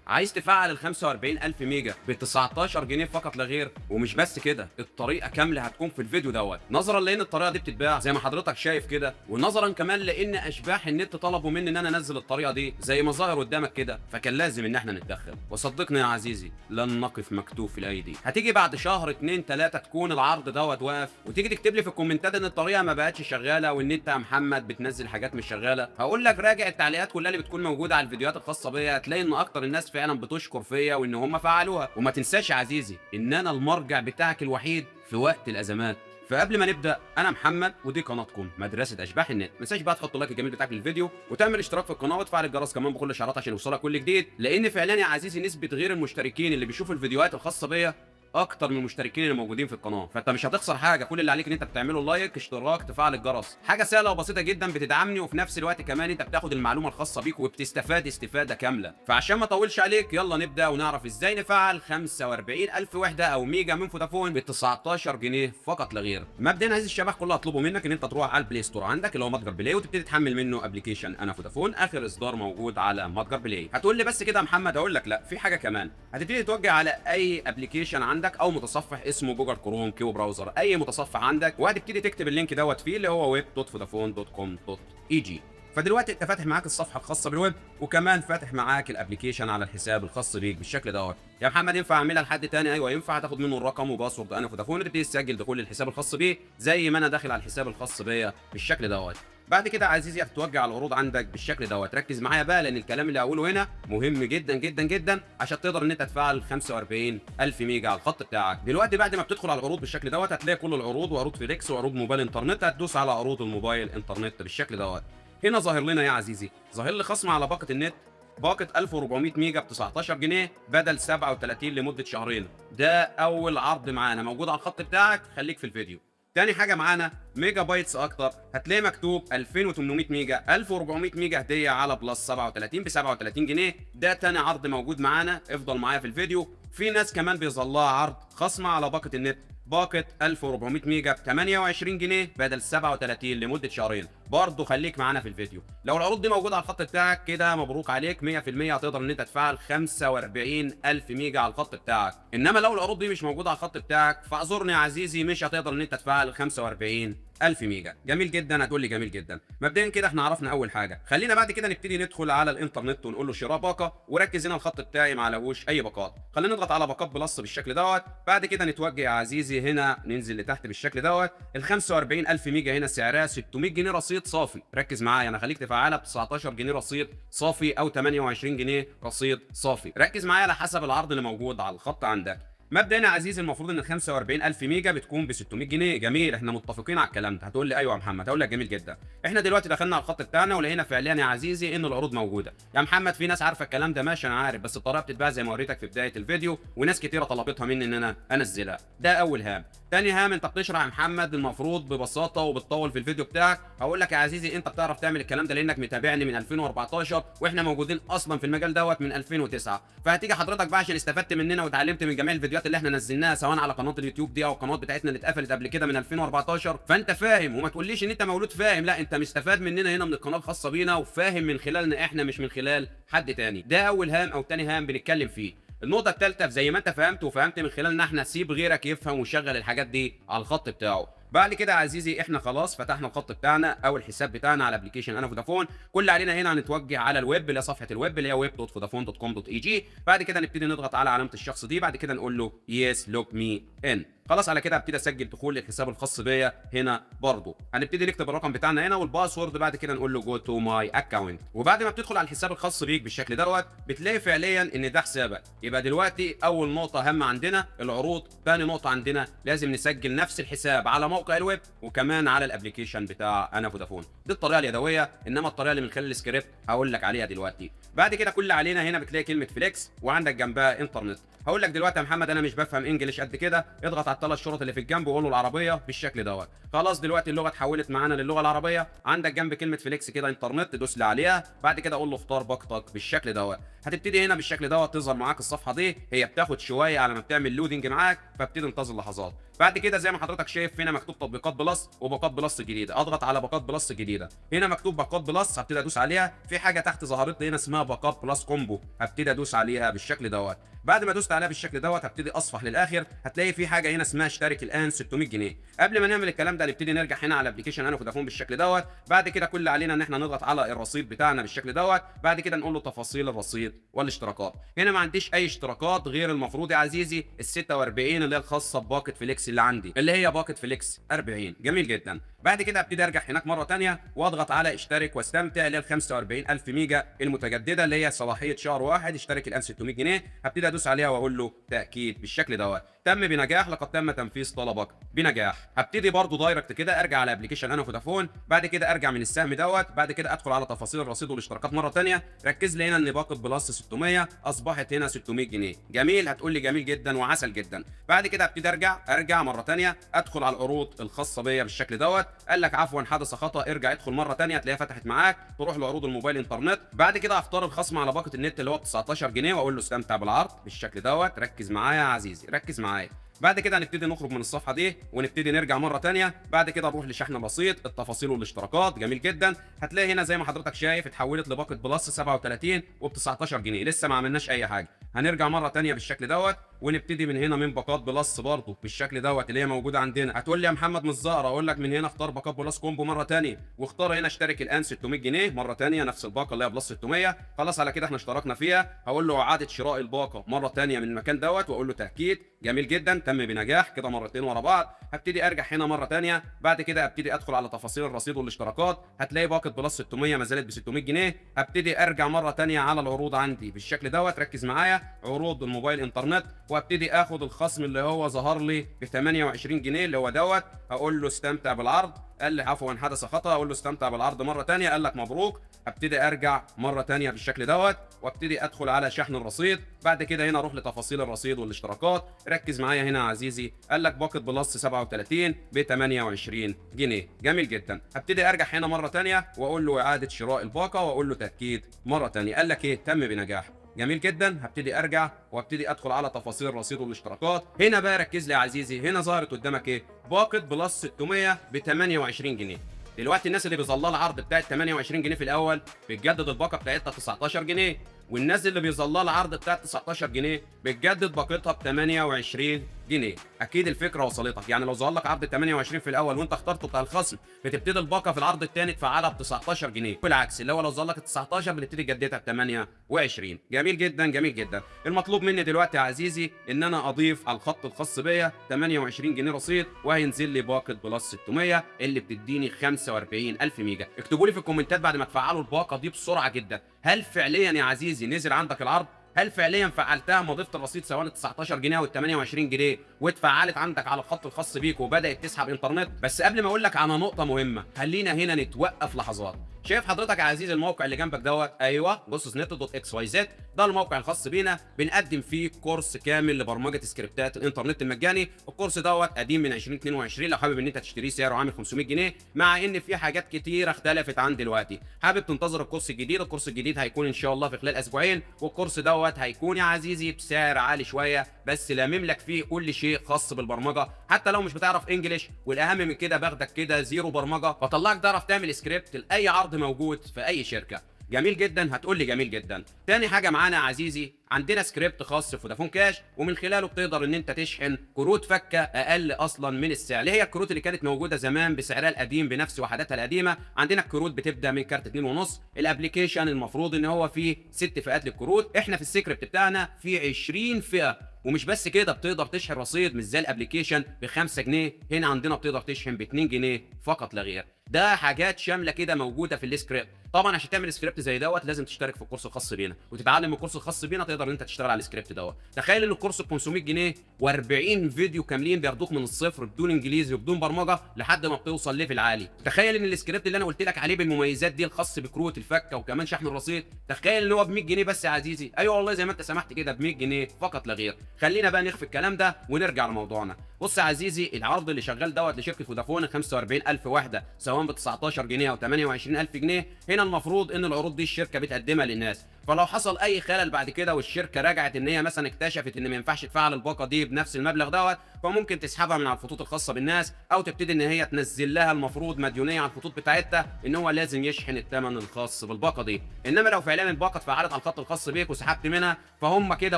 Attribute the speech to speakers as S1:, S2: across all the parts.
S1: عايز تفعل ال 45000 ميجا ب 19 جنيه فقط لا غير. ومش بس كده، الطريقه كامله هتكون في الفيديو دوت، نظرا لان الطريقه دي بتتباع زي ما حضرتك شايف كده، ونظرا كمان لان اشباح النت طلبوا مني ان انا انزل الطريقه دي زي ما ظاهر قدامك كده، فكان لازم ان احنا نتدخل. وصدقني يا عزيزي لن نقف مكتوف الايدي. هتيجي بعد شهر 2 3 تكون العرض دوت واقف، وتيجي تكتب لي في الكومنتات ان الطريقه ما بقتش شغاله وان انت يا محمد بتنزل حاجات مش شغاله. هقول لك راجع التعليقات كلها اللي بتكون موجوده على الفيديوهات الخاصه بيا، هتلاقي ان اكتر الناس فعلا بتشكر فيا وان هم فعلوها. وما تنساش يا عزيزي ان انا المرجع بتاعك الوحيد في وقت الازمات. فقبل ما نبدا، انا محمد ودي قناتكم مدرسه اشباح النت. ما تنساش بقى تحط اللايك الجميل بتاعك للفيديو وتعمل اشتراك في القناه وتفعل الجرس كمان بكل الاشعارات عشان يوصلك كل جديد، لان فعلا يا عزيزي نسبه غير المشتركين اللي بيشوفوا الفيديوهات الخاصه بيا اكتر من المشتركين اللي موجودين في القناه. فانت مش هتخسر حاجه، كل اللي عليك ان انت بتعمله لايك، اشتراك، تفعل الجرس. حاجه سهله وبسيطه جدا بتدعمني، وفي نفس الوقت كمان انت بتاخد المعلومه الخاصه بيك وبتستفاد استفاده كامله. فعشان ما اطولش عليك يلا نبدا ونعرف ازاي نفعل 45000 وحده او ميجا من فودافون ب 19 جنيه فقط لا غير. مبدئيا عايز الشباب كلها اطلبوا منك ان انت تروح على البلاي ستور عندك اللي هو متجر بلاي، وتبتدي تحمل منه ابلكيشن انا فودافون، اخر اصدار موجود على متجر بلاي. هتقول لي بس كده يا محمد، اقول لك لا، في حاجه كمان. هتبتدي توجه على اي ابلكيشن عندك او متصفح اسمه جوجل كروم، كيو براوزر، اي متصفح عندك، وهتبتدي تكتب اللينك دوت فيه اللي هو web.vodafone.com.eg. فدلوقتي انت فاتح معاك الصفحه الخاصه بالويب، وكمان فاتح معاك الابلكيشن على الحساب الخاص بيك بالشكل دوت. يا محمد ينفع اعملها لحد تاني؟ ايوه ينفع، تاخد منه الرقم وباسورد انا فودافون، تبتدي تسجل دخول الحساب الخاص بيه زي ما انا داخل على الحساب الخاص بيا بالشكل دوت. بعد كده عزيزي هتتوجه على العروض عندك بالشكل دوت. ركز معايا بقى لان الكلام اللي هقوله هنا مهم جدا جدا جدا عشان تقدر ان انت تفعل 45000 ميجا على الخط بتاعك. دلوقتي بعد ما بتدخل على العروض بالشكل دوت هتلاقي كل العروض، وعروض فليكس وعروض موبايل انترنت. هتدوس على عروض الموبايل انترنت بالشكل دوت. هنا ظاهر لنا يا عزيزي، ظاهر لي خصم على باقه النت، باقه 1400 ميجا ب 19 جنيه بدل 37 لمده شهرين. ده اول عرض معانا موجود على الخط بتاعك، خليك في الفيديو. تاني حاجه معانا ميجا بايتس اكتر، هتلاقي مكتوب 2800 ميجا 1400 ميجا هديه على بلس 37 ب 37 جنيه. ده تاني عرض موجود معانا، افضل معايا في الفيديو. في ناس كمان بيظلها عرض خصم على باقه النت، باقة 1400 ميجا ب 28 جنيه بدل 37 لمدة شهرين. برضه خليك معانا في الفيديو. لو العروض دي موجودة على الخط بتاعك كده مبروك عليك 100%، هتقدر ان انت تفعل 45000 ميجا على الخط بتاعك. انما لو العروض دي مش موجودة على الخط بتاعك فاعذرني يا عزيزي، مش هتقدر ان انت تفعل 45000 ميجا. جميل جدا، هتقول لي جميل جدا. مبدئيا كده احنا عرفنا اول حاجه، خلينا بعد كده نبتدي ندخل على الانترنت ونقول له شراء باقه. وركز هنا الخط بتاعي ما عليهوش اي باقات، خلينا نضغط على باقات بلس بالشكل دوت. بعد كده نتوجه يا عزيزي هنا، ننزل لتحت بالشكل دوت. ال 45000 ميجا هنا سعرها 600 جنيه رصيد صافي. ركز معايا، انا خليك تفعلها ب 19 جنيه رصيد صافي او 28 جنيه رصيد صافي. ركز معايا على حسب العرض اللي موجود على الخط عندك. مبدئيا يا عزيزي المفروض ان ال 45000 ميجا بتكون ب 600 جنيه. جميل، احنا متفقين على الكلام ده. هتقول لي ايوه يا محمد، هقول لك جميل جدا. احنا دلوقتي دخلنا على الخط بتاعنا ولقينا فعليا يا عزيزي ان العروض موجوده. يا محمد في ناس عارفه الكلام ده، ماشي انا عارف، بس الطريقه بتتباع زي ما وريتك في بدايه الفيديو، وناس كتيره طلبتها مني ان انا انزلها. ده اول هام. تاني هام، انت بتشرح يا محمد المفروض ببساطه وبتطول في الفيديو بتاعك. هقول لك يا عزيزي انت بتعرف تعمل الكلام ده لانك متابعني من 2014، واحنا موجودين اصلا في المجال دوت من 2009. فهتيجي حضرتك بقى عشان استفدت مننا واتعلمت من جميع الفيديوهات اللي احنا نزلناها سواء على قناه اليوتيوب دي او القنوات بتاعتنا اللي اتقفلت قبل كده من 2014، فانت فاهم. وما تقوليش ان انت مولود فاهم، لا انت مستفاد مننا هنا من القناه الخاصه بينا وفاهم من خلالنا احنا مش من خلال حد تاني. ده اول هام او تاني هام بنتكلم فيه. النقطه الثالثه، زي ما انت فهمت وفهمت من خلالنا احنا، سيب غيرك يفهم ويشغل الحاجات دي على الخط بتاعه. بعد كده يا عزيزي احنا خلاص فتحنا الخط بتاعنا او الحساب بتاعنا على ابلكيشن انا فودافون. كل علينا هنا هنتوجه على الويب اللي هي صفحه الويب اللي هي web.vodafone.com.eg. بعد كده نبتدي نضغط على علامه الشخص دي، بعد كده نقول له يس لوج مي ان. خلاص على كده ابتدي اسجل دخول الحساب الخاص بيا هنا. برضه هنبتدي نكتب الرقم بتاعنا هنا والباسورد، بعد كده نقول له جو تو ماي اكونت. وبعد ما بتدخل على الحساب الخاص بيك بالشكل دوت بتلاقي فعليا ان ده حسابك. يبقى دلوقتي اول نقطه هامه عندنا العروض، ثاني نقطه عندنا لازم نسجل نفس الحساب على موقع الويب وكمان على الابلكيشن بتاع انا فودافون. دي الطريقه اليدويه، انما الطريقه اللي من خلال السكريبت هقول لك عليها دلوقتي. بعد كده كل اللي علينا هنا بتلاقي كلمه فليكس وعندك جنبها انترنت. هقول لك دلوقتي يا محمد انا مش بفهم انجلش قد كده، اضغط على الثلاث شرط اللي في الجنب وقول له العربيه بالشكل دوت. خلاص دلوقتي اللغه اتحولت معانا للغه العربيه. عندك جنب كلمه فليكس كده انترنت، دوس لي عليها. بعد كده قول له اختار باقتك بالشكل دوت. هتبتدي هنا بالشكل دوت تظهر معاك الصفحه دي. هي بتاخد شويه على ما بتعمل لودنج معاك، فابتدي انتظر لحظات. بعد كده زي ما حضرتك شايف هنا مكتوب تطبيقات بلس وباقات بلس جديده، اضغط على باقات بلس جديده. هنا مكتوب باقات بلس، هبتدي ادوس عليها. في حاجه تحت ظهرت لي هنا اسمها باقات بلس كومبو، هبتدي ادوس عليها بالشكل دوت. بعد ما دوست عليها بالشكل دوت هبتدي اصفح للاخر، هتلاقي في حاجه هنا اسمها اشترك الان 600 جنيه. قبل ما نعمل الكلام ده نبتدي نرجع هنا على ابلكيشن انا فودافون بالشكل دوت. بعد كده كل اللي علينا ان احنا نضغط على الرصيد بتاعنا بالشكل دوت. بعد كده نقول له تفاصيل الرصيد والاشتراكات. هنا ما عنديش اي اشتراكات غير المفروض يا عزيزي ال 46 اللي هي الخاصه بباقه فليكس اللي عندي، اللي هي باقه فليكس 40. جميل جدا. بعد كده ابتدي ارجع هناك مره ثانيه واضغط على اشترك واستمتع اللي هي ال 45000 ميجا المتجدده اللي هي صلاحيه شهر واحد، اشترك الان 600 جنيه. هبتدي ادوس عليها واقول له تاكيد بالشكل دوت. تم بنجاح، لقد تم تنفيذ طلبك بنجاح. هبتدي برضو دايركت كده ارجع على ابلكيشن انا فودافون. بعد كده ارجع من السهم دوت. بعد كده ادخل على تفاصيل الرصيد والاشتراكات مره ثانيه. ركز لي هنا ان باقه بلس 600 اصبحت هنا 600 جنيه. جميل، هتقول لي جميل جدا وعسل جدا. بعد كده ابتدي ارجع مره ثانيه ادخل على العروض الخاصه بيا بالشكل دوت. قال لك عفوا حدث خطا، ارجع ادخل مره ثانيه هتلاقيها فتحت معاك، تروح لعروض الموبايل انترنت. بعد كده اختار الخصم على باقه النت اللي هو ب 19 جنيه واقول له استمتع بالعرض بالشكل دوت. ركز معايا يا عزيزي، ركز معايا. بعد كده هنبتدي نخرج من الصفحه دي ونبتدي نرجع مره ثانيه. بعد كده نروح لشحن الرصيد، التفاصيل والاشتراكات. جميل جدا. هتلاقي هنا زي ما حضرتك شايف اتحولت لباقه بلس 37 وب 19 جنيه، لسه ما عملناش اي حاجه. هنرجع مره ثانيه بالشكل دوت ونبتدي من هنا من باقات بلس برضه بالشكل دوت اللي هي موجوده عندنا. هتقول لي يا محمد مش ظاهره، اقول لك من هنا اختار باقات بلس كومبو مره ثانيه واختار هنا اشترك الان 600 جنيه مره ثانيه، نفس الباقه اللي هي بلس 600. خلاص على كده احنا اشتركنا فيها. هقول له اعاده شراء الباقه مره ثانيه من المكان دوت واقول له تاكيد. جميل جدا، تم بنجاح كده مرتين ورا بعض. هبتدي ارجع هنا مره ثانيه. بعد كده ابتدي ادخل على تفاصيل الرصيد والاشتراكات. هتلاقي باقه بلس 600 ما زالت ب 600 جنيه. هبتدي ارجع مره ثانيه على العروض عندي بالشكل دوت. ركز معايا، عروض الموبايل انترنت، وابتدي اخد الخصم اللي هو ظهر لي ب 28 جنيه اللي هو دوت. هقول له استمتع بالعرض. قال لي عفوا حدث خطا، اقول له استمتع بالعرض مره ثانيه. قال لك مبروك. ابتدي ارجع مره ثانيه بالشكل دوت وابتدي ادخل على شحن الرصيد. بعد كده هنا اروح لتفاصيل الرصيد والاشتراكات. ركز معايا هنا يا عزيزي. قال لك باقه بلس 37 ب 28 جنيه. جميل جدا. هبتدي ارجع هنا مره ثانيه واقول له اعاده شراء الباقه واقول له تاكيد مره ثانيه. قال لك ايه؟ تم بنجاح. جميل جدا. هبتدي ارجع وابتدي ادخل على تفاصيل الرصيد والاشتراكات. هنا بقى ركز لي يا عزيزي، هنا ظهرت قدامك ايه؟ باقه بلس 600 ب 28 جنيه. دلوقتي الناس اللي بيظلها العرض بتاعت 28 جنيه في الاول بتجدد الباقه بتاعتها 19 جنيه، والناس اللي بيظلها العرض بتاعت 19 جنيه بتجدد باقتها ب 28 جنيه. اكيد الفكره وصلتك. يعني لو ظهر لك عرض 28 في الاول وانت اخترته بتاع الخصم، بتبتدي الباقه في العرض الثاني تفعلها ب 19 جنيه، بالعكس اللي هو لو ظهر لك 19 بتبتدي تجددها ب 28. جميل جدا جميل جدا. المطلوب مني دلوقتي يا عزيزي ان انا اضيف على الخط الخاص بيا 28 جنيه رصيد، وهينزل لي باقه بلس 600 اللي بتديني 45000 ميجا. اكتبوا لي في الكومنتات بعد ما تفعلوا الباقه دي بسرعه جدا، هل فعليا يا عزيزي نزل عندك العرض؟ هل فعليا فعلتها ما ضفت الرصيد سواء 19 جنيه او 28 جنيه واتفعلت عندك على الخط الخاص بيك وبدات تسحب انترنت؟ بس قبل ما اقول لك على نقطه مهمه خلينا هنا نتوقف لحظات. شايف حضرتك يا عزيزي الموقع اللي جنبك دوت؟ ايوه، بص net.xyz ده الموقع الخاص بينا، بنقدم فيه كورس كامل لبرمجه سكريبتات الانترنت المجاني. الكورس دوت قديم من 2022، لو حابب ان انت تشتريه سعره عامل 500 جنيه، مع ان في حاجات كتيره اختلفت عن دلوقتي. حابب تنتظر الكورس الجديد؟ الكورس الجديد هيكون ان شاء الله في خلال اسبوعين، والكورس دوت هيكون يا عزيزي بسعر عالي شويه، بس لامم لك فيه كل شيء خاص بالبرمجه، حتى لو مش بتعرف انجليش. والاهم من كده باخدك كده زيرو برمجه، فطلعك تعرف تعمل سكريبت لاي عرض موجود في اي شركه. جميل جدا. هتقول لي جميل جدا. تاني حاجه معانا يا عزيزي، عندنا سكريبت خاص في فودافون كاش، ومن خلاله بتقدر ان انت تشحن كروت فكه اقل اصلا من السعر، اللي هي الكروت اللي كانت موجوده زمان بسعرها القديم بنفس وحداتها القديمه. عندنا الكروت بتبدا من كارت 2.5. الابلكيشن المفروض ان هو فيه 6 فئات للكروت، احنا في السكريبت بتاعنا فيه 20 فئه. ومش بس كده، بتقدر تشحن رصيد مش زي الابلكيشن ب 5 جنيه، هنا عندنا بتقدر تشحن ب 2 جنيه فقط لا غير. ده حاجات شامله كده موجوده في السكريبت. طبعا عشان تعمل سكريبت زي دوت لازم تشترك في الكورس الخاص بينا وتتعلم الكورس الخاص بينا، تقدر ان انت تشتغل على السكريبت دوت. تخيل ان الكورس ب 500 جنيه و40 فيديو كاملين بياخدوك من الصفر بدون انجليزي وبدون برمجه لحد ما بتوصل ليفل عالي. تخيل ان السكريبت اللي انا قلت لك عليه بالمميزات دي الخاص بكروت الفكه وكمان شحن الرصيد، تخيل ان هو ب 100 جنيه بس يا عزيزي. ايوه والله زي ما انت سمحت كده، ب 100 جنيه فقط لا غير. خلينا بقى نخفي الكلام ده ونرجع لموضوعنا. بص يا عزيزي، العرض اللي شغال دوت لشركه فودافون 45000 وحده سواء ب 19 جنيه او 28000 جنيه. هنا المفروض ان العروض دي الشركه بتقدمها للناس، فلو حصل اي خلل بعد كده والشركه رجعت ان هي مثلا اكتشفت ان ما ينفعش تفعل الباقه دي بنفس المبلغ دوت، فممكن تسحبها من على الخطوط الخاصه بالناس، او تبتدي ان هي تنزل لها المفروض مديونيه على الخطوط بتاعتها ان هو لازم يشحن الثمن الخاص بالباقه دي. انما لو فعلا الباقه اتفعلت على الخط الخاص بيك وسحبت منها، فهم كده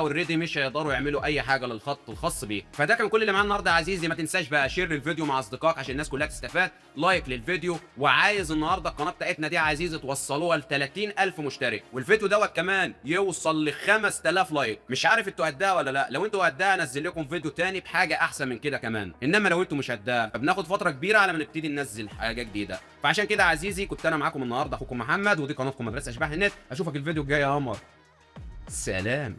S1: اوريدي مش هيقدروا يعملوا اي حاجه للخط الخاص بيك. فده كان كل اللي معانا النهارده يا عزيزي. ما تنساش بقى شير الفيديو مع اصدقائك عشان الناس كلها تستفاد، لايك للفيديو، وعايز النهارده القناه بتاعتنا دي يا عزيزي توصلوها ل 30,000 مشترك، والفيديو دوت كمان يوصل ل 5000 لايك. مش عارف انتوا قدها ولا لا، لو انتوا قدها انزل لكم فيديو تاني بحاجه احسن من كده كمان، انما لو انتوا مش قدها فبناخد فتره كبيره على ما نبتدي ننزل حاجه جديده. فعشان كده يا عزيزي كنت انا معاكم النهارده اخوكم محمد، ودي قناتكم مدرسه اشباح النت. اشوفك الفيديو الجاي يا قمر. سلام.